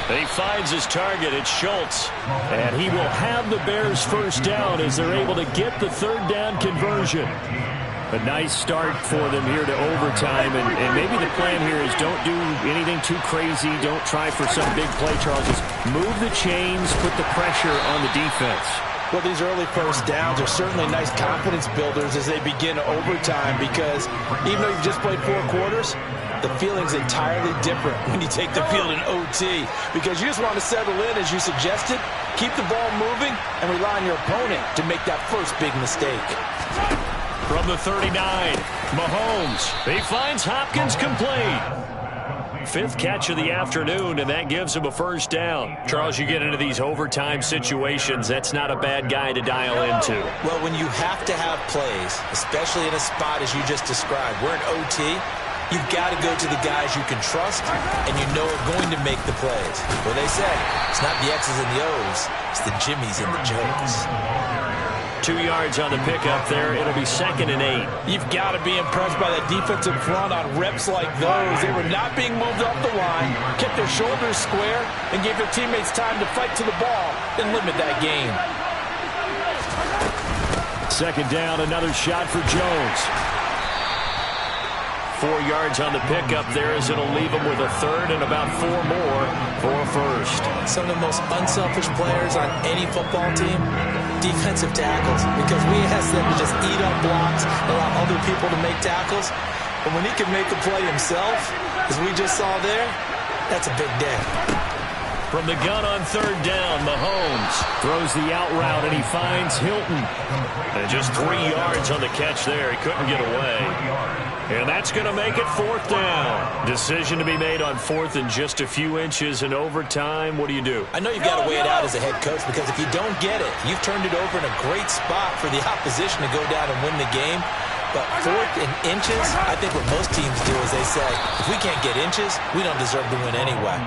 He finds his target. It's Schultz. And he will have the Bears first down as they're able to get the third down conversion. A nice start for them here to overtime. And maybe the plan here is don't do anything too crazy. Don't try for some big play, Charles. Just move the chains, put the pressure on the defense. Well, these early first downs are certainly nice confidence builders as they begin overtime because even though you've just played 4 quarters, the feeling's entirely different when you take the field in OT because you just want to settle in, as you suggested, keep the ball moving, and rely on your opponent to make that first big mistake. From the 39, Mahomes. He finds Hopkins complete. 5th catch of the afternoon, and that gives him a first down. Charles, you get into these overtime situations, that's not a bad guy to dial into. Well, when you have to have plays, especially in a spot as you just described, we're in OT, you've got to go to the guys you can trust and you know are going to make the plays. Well, they say it's not the X's and the O's, it's the Jimmies and the Joes. 2 yards on the pickup there. It'll be 2nd and 8. You've got to be impressed by that defensive front on reps like those. They were not being moved off the line, kept their shoulders square, and gave their teammates time to fight to the ball and limit that gain. 2nd down, another shot for Jones. 4 yards on the pickup there as it'll leave him with a 3rd and about 4 more for a first. Some of the most unselfish players on any football team, defensive tackles, because we ask them to just eat up blocks, allow other people to make tackles. But when he can make the play himself, as we just saw there, that's a big day. From the gun on third down, Mahomes throws the out route, and he finds Hilton. And just 3 yards on the catch there. He couldn't get away. And that's going to make it fourth down. Decision to be made on fourth and just a few inches in overtime. What do you do? I know you've got to weigh it out as a head coach, because if you don't get it, you've turned it over in a great spot for the opposition to go down and win the game. But fourth and inches, I think what most teams do is they say, if we can't get inches, we don't deserve to win anyway.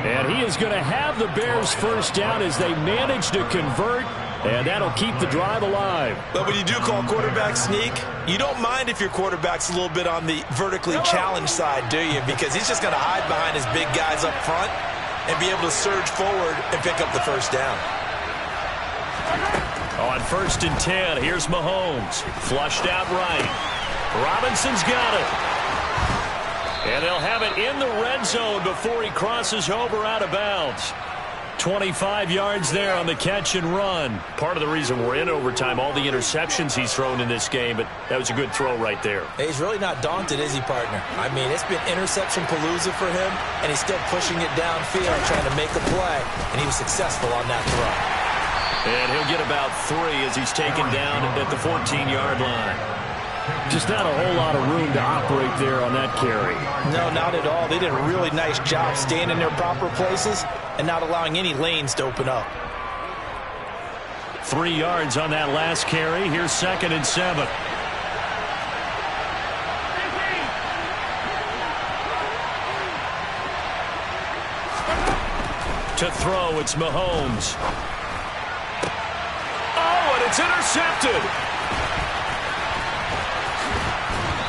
And he is going to have the Bears first down as they manage to convert, and that'll keep the drive alive. But when you do call quarterback sneak, you don't mind if your quarterback's a little bit on the vertically challenged side, do you? Because he's just going to hide behind his big guys up front and be able to surge forward and pick up the first down. On 1st and 10, here's Mahomes. Flushed out right. Robinson's got it. And they'll have it in the red zone before he crosses over out of bounds. 25 yards there on the catch and run. Part of the reason we're in overtime, all the interceptions he's thrown in this game, but that was a good throw right there. Hey, he's really not daunted, is he, partner? I mean, it's been interception palooza for him, and he's still pushing it downfield, trying to make a play, and he was successful on that throw. And he'll get about 3 as he's taken down at the 14-yard line. Just not a whole lot of room to operate there on that carry. No, not at all. They did a really nice job staying in their proper places and not allowing any lanes to open up. 3 yards on that last carry. Here's 2nd and 7. To throw, it's Mahomes. Oh, and it's intercepted.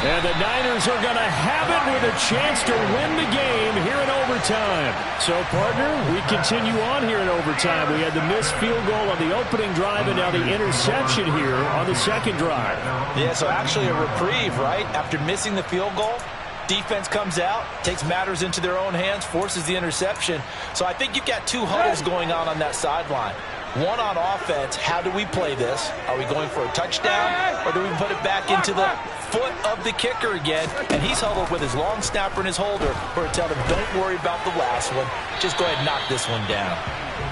And the Niners are going to have it with a chance to win the game here in overtime. So, partner, we continue on here in overtime. We had the missed field goal on the opening drive and now the interception here on the second drive. Yeah, so actually a reprieve, right? After missing the field goal, defense comes out, takes matters into their own hands, forces the interception. So I think you've got 2 huddles going on that sideline. One on offense, how do we play this? Are we going for a touchdown, or do we put it back into the foot of the kicker again? And he's huddled with his long snapper and his holder, where to tell him, don't worry about the last one. Just go ahead and knock this one down.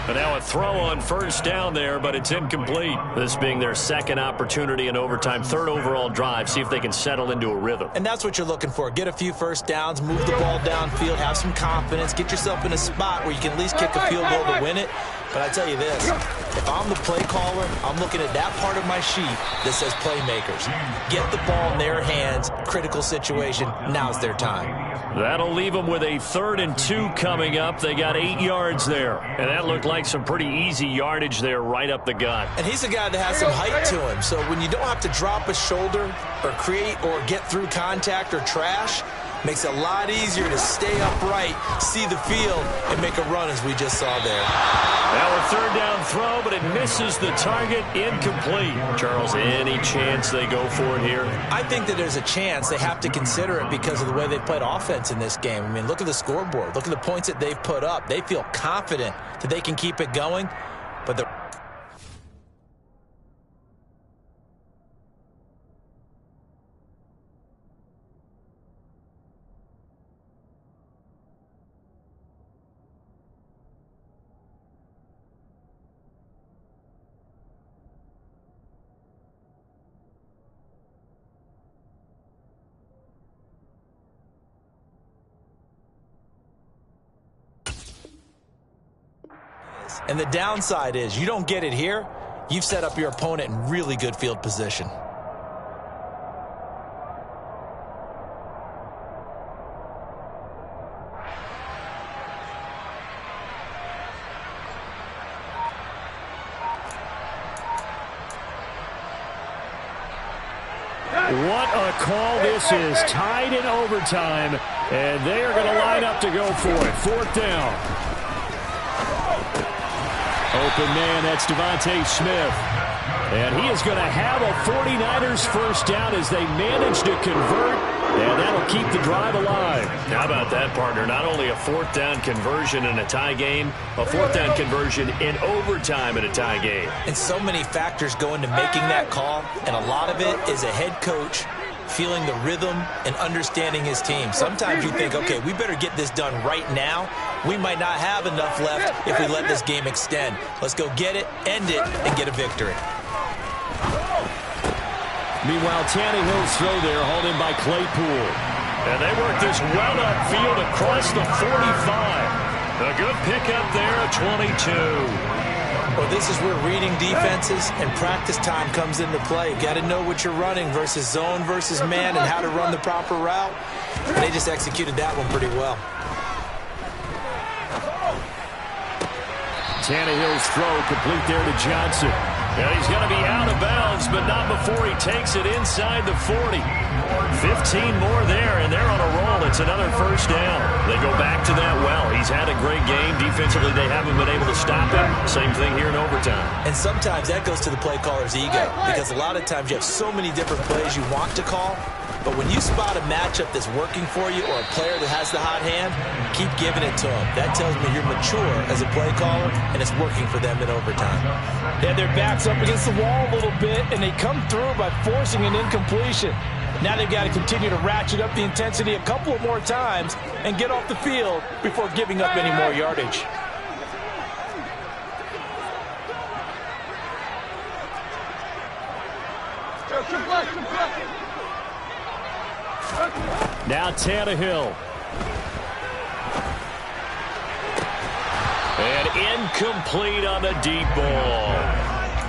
And now a throw on first down there, but it's incomplete. This being their second opportunity in overtime, 3rd overall drive. See if they can settle into a rhythm. And that's what you're looking for. Get a few first downs, move the ball downfield, have some confidence, get yourself in a spot where you can at least kick a field goal to win it. But I tell you this, if I'm the play caller, I'm looking at that part of my sheet that says playmakers. Get the ball in their hands, critical situation, now's their time. That'll leave them with a 3rd and 2 coming up. They got 8 yards there. And that looked like some pretty easy yardage there right up the gut. And he's a guy that has some height to him. So when you don't have to drop a shoulder or create or get through contact or trash, makes it a lot easier to stay upright, see the field, and make a run as we just saw there. Now a 3rd down throw, but it misses the target, incomplete. Charles, any chance they go for it here? I think that there's a chance. They have to consider it because of the way they played offense in this game. I mean, look at the scoreboard. Look at the points that they've put up. They feel confident that they can keep it going, but the And the downside is you don't get it here, you've set up your opponent in really good field position. What a call this is. Tied in overtime, and they are going to line up to go for it. 4th down. Open man, that's Devontae Smith. And he is going to have a 49ers first down as they manage to convert, and that'll keep the drive alive. How about that, partner? Not only a 4th down conversion in a tie game, a 4th down conversion in overtime in a tie game. And so many factors go into making that call, and a lot of it is a head coach feeling the rhythm and understanding his team. Sometimes you think, okay, we better get this done right now. We might not have enough left if we let this game extend. Let's go get it, end it, and get a victory. Meanwhile, Tannehill's throw there, hauled in by Claypool. And they work this well upfield across the 45. A good pickup there at 22. Well, this is where reading defenses and practice time comes into play. Got to know what you're running versus zone versus man and how to run the proper route. And they just executed that one pretty well. Tannehill's throw complete there to Johnson. And he's going to be out of bounds, but not before he takes it inside the 40. 15 more there, and they're on a roll. It's another first down. They go back to that well. He's had a great game. Defensively, they haven't been able to stop him. Same thing here in overtime. And sometimes that goes to the play caller's ego, because a lot of times you have so many different plays you want to call, but when you spot a matchup that's working for you or a player that has the hot hand, keep giving it to them. That tells me you're mature as a play caller, and it's working for them in overtime. Yeah, their back's up against the wall a little bit, and they come through by forcing an incompletion. Now they've got to continue to ratchet up the intensity a couple of more times and get off the field before giving up any more yardage. Now Tannehill. And incomplete on the deep ball.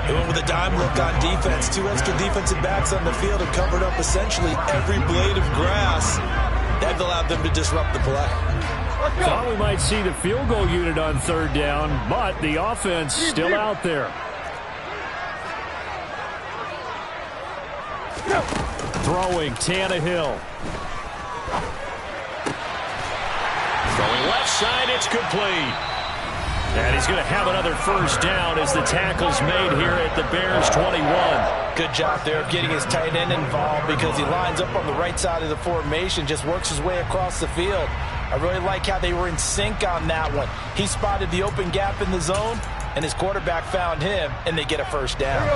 They went with a dime look on defense. 2 extra defensive backs on the field and covered up essentially every blade of grass. That allowed them to disrupt the play. Thought we might see the field goal unit on third down, but the offense still out there. Throwing Tannehill. Throwing left side, it's complete. And he's going to have another first down as the tackle's made here at the Bears 21. Good job there of getting his tight end involved because he lines up on the right side of the formation, just works his way across the field. I really like how they were in sync on that one. He spotted the open gap in the zone, and his quarterback found him, and they get a first down.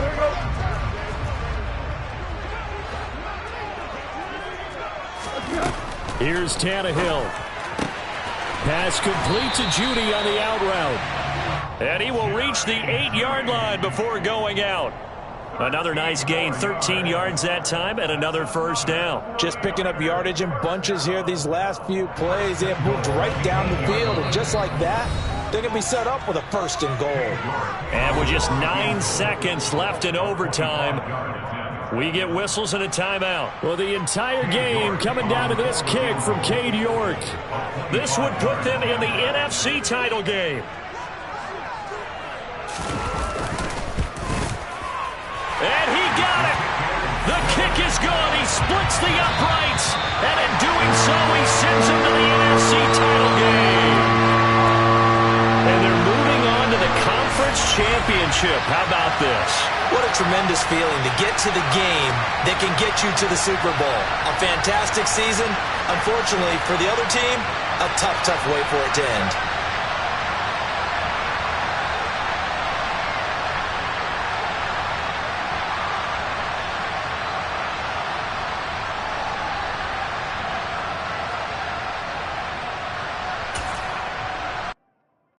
Here's Tannehill. Pass complete to Judy on the out route. And he will reach the 8-yard line before going out. Another nice gain, 13 yards that time, and another first down. Just picking up yardage in bunches here these last few plays. They have moved right down the field, and just like that, they're going to be set up with a first and goal. And with just 9 seconds left in overtime, we get whistles and a timeout. Well, the entire game coming down to this kick from Cade York. This would put them in the NFC title game. And he got it. The kick is good. He splits the uprights. And in doing so, he sends them to the NFC title game. And they're moving on to the conference championship. How about this? What a tremendous feeling to get to the game that can get you to the Super Bowl. A fantastic season. Unfortunately, for the other team, a tough way for it to end.